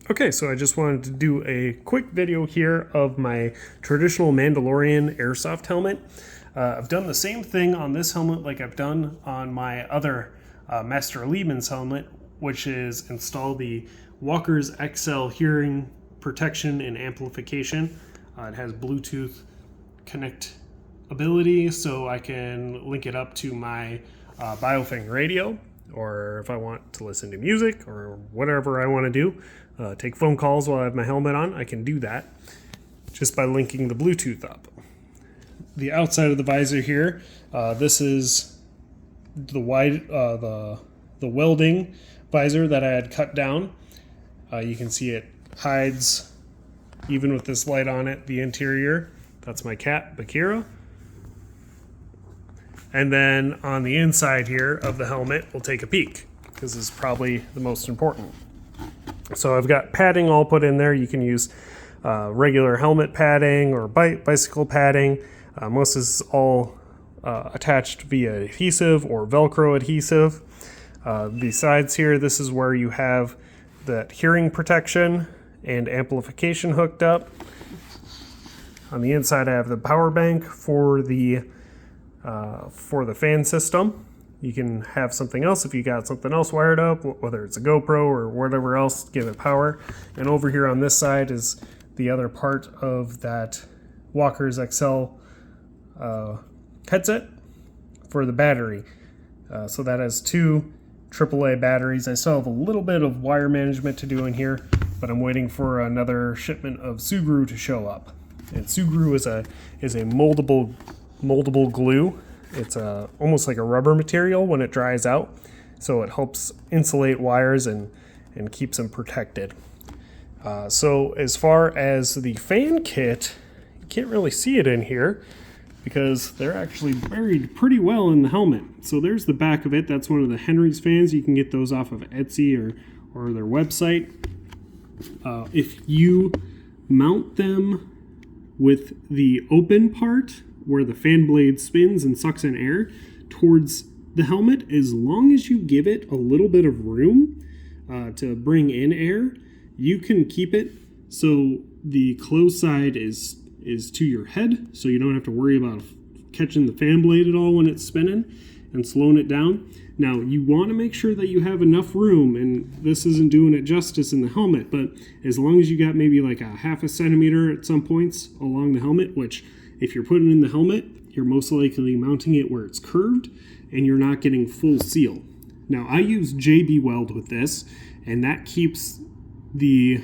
Okay, so I just wanted to do a quick video here of my traditional Mandalorian Airsoft helmet. I've done the same thing on this helmet like I've done on my other Master Liebman's helmet, which is install the Walker's XL hearing protection and amplification. It has Bluetooth connectability, so I can link it up to my Biofang radio, or if I want to listen to music or whatever I want to do, take phone calls while I have my helmet on, I can do that just by linking the Bluetooth up. The outside of the visor here, this is the welding visor that I had cut down. You can see it hides, even with this light on it, the interior. That's my cat, Bakira. And then on the inside here of the helmet, we'll take a peek, because this is probably the most important. So I've got padding all put in there. You can use regular helmet padding or bicycle padding. Most is all attached via adhesive or Velcro adhesive. The sides here, this is where you have that hearing protection and amplification hooked up. On the inside, I have the power bank for the fan system. You can have something else if you got something else wired up, whether it's a GoPro or whatever else, give it power. And over here on this side is the other part of that Walker's XL headset for the battery. So that has two AAA batteries. I still have a little bit of wire management to do in here, but I'm waiting for another shipment of Sugru to show up. And Sugru is a moldable glue. It's almost like a rubber material when it dries out, so it helps insulate wires and keeps them protected. So as far as the fan kit, you can't really see it in here because they're actually buried pretty well in the helmet. So there's the back of it. That's one of the Henry's fans. You can get those off of Etsy or their website. If you mount them with the open part, where the fan blade spins and sucks in air towards the helmet, as long as you give it a little bit of room to bring in air, you can keep it so the closed side is to your head, so you don't have to worry about catching the fan blade at all when it's spinning and slowing it down. Now, you want to make sure that you have enough room, and this isn't doing it justice in the helmet, but as long as you got maybe like a half a centimeter at some points along the helmet, which if you're putting in the helmet, you're most likely mounting it where it's curved and you're not getting full seal. Now, I use JB Weld with this, and that keeps the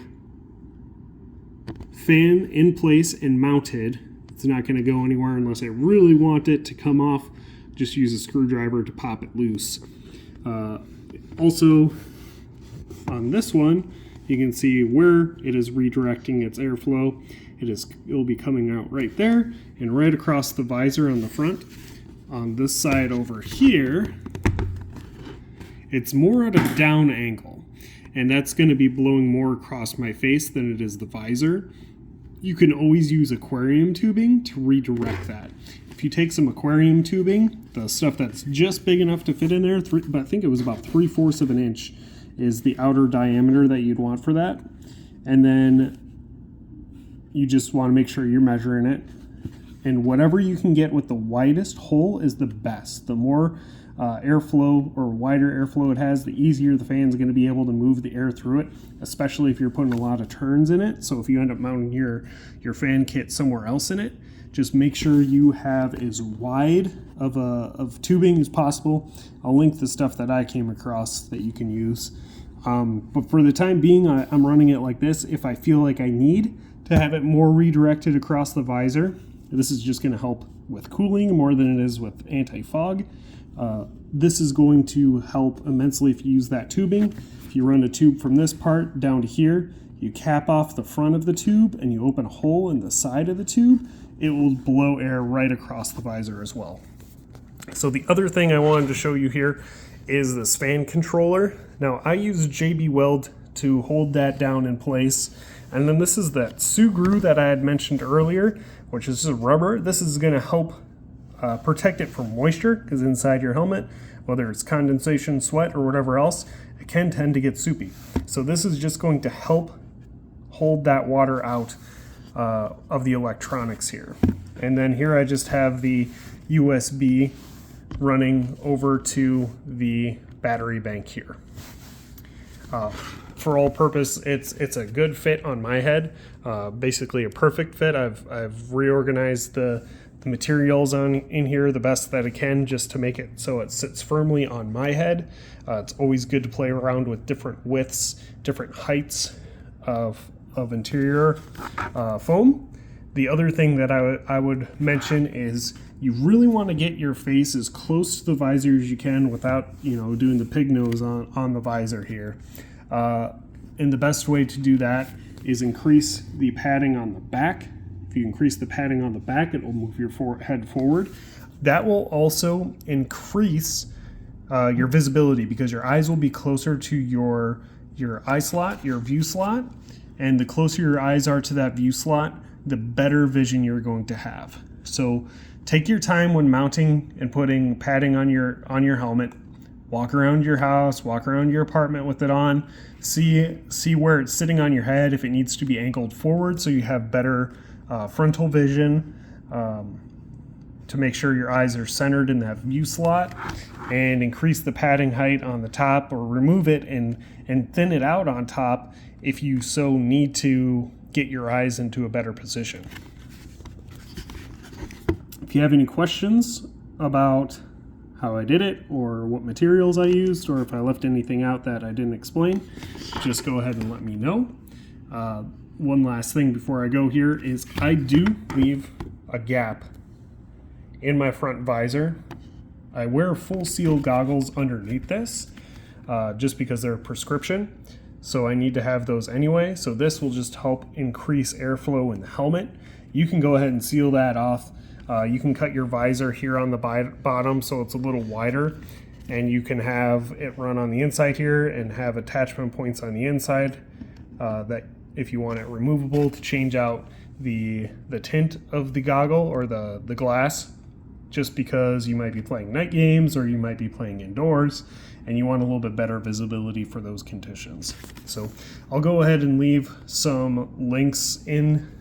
fan in place and mounted. It's not going to go anywhere unless I really want it to come off. Just use a screwdriver to pop it loose. Also, on this one, you can see where it is redirecting its airflow. It'll be coming out right there and right across the visor on the front. On this side over here, it's more at a down angle, and that's going to be blowing more across my face than it is the visor. You can always use aquarium tubing to redirect that. If you take some aquarium tubing, the stuff that's just big enough to fit in there, but I think it was about 3/4 of an inch is the outer diameter that you'd want for that. And then you just want to make sure you're measuring it. And whatever you can get with the widest hole is the best. The more airflow or wider airflow it has, the easier the fan's going to be able to move the air through it, especially if you're putting a lot of turns in it. So if you end up mounting your fan kit somewhere else in it, just make sure you have as wide of tubing as possible. I'll link the stuff that I came across that you can use. But for the time being, I'm running it like this. If I feel like I need to have it more redirected across the visor, this is just going to help with cooling more than it is with anti-fog. This is going to help immensely if you use that tubing. If you run a tube from this part down to here, you cap off the front of the tube and you open a hole in the side of the tube, it will blow air right across the visor as well. So the other thing I wanted to show you here is this fan controller. Now, I use JB Weld to hold that down in place. And then this is that Sugru that I had mentioned earlier, which is just rubber. This is going to help protect it from moisture, because inside your helmet, whether it's condensation, sweat, or whatever else, it can tend to get soupy. So this is just going to help hold that water out of the electronics here. And then here I just have the USB running over to the battery bank here. For all purpose, it's a good fit on my head, basically a perfect fit. I've reorganized the materials in here the best that I can just to make it so it sits firmly on my head. It's always good to play around with different widths, different heights of interior foam. The other thing that I would mention is you really want to get your face as close to the visor as you can without doing the pig nose on the visor here. And the best way to do that is increase the padding on the back. If you increase the padding on the back, it will move your head forward. That will also increase your visibility because your eyes will be closer to your eye slot, your view slot, and the closer your eyes are to that view slot, the better vision you're going to have. So take your time when mounting and putting padding on your helmet. Walk around your house, walk around your apartment with it on. See where it's sitting on your head, if it needs to be angled forward so you have better frontal vision, to make sure your eyes are centered in that view slot, and increase the padding height on the top or remove it and thin it out on top if you so need to get your eyes into a better position. If you have any questions about how I did it or what materials I used, or if I left anything out that I didn't explain, just go ahead and let me know. One last thing before I go here is I do leave a gap in my front visor. I wear full seal goggles underneath this just because they're a prescription, so I need to have those anyway. So this will just help increase airflow in the helmet. You can go ahead and seal that off. You can cut your visor here on the bottom so it's a little wider, and you can have it run on the inside here and have attachment points on the inside that if you want it removable to change out the tint of the goggle or the glass, just because you might be playing night games or you might be playing indoors and you want a little bit better visibility for those conditions. So I'll go ahead and leave some links in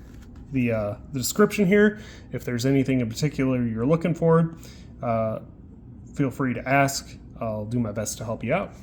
the description here. If there's anything in particular you're looking for, feel free to ask. I'll do my best to help you out.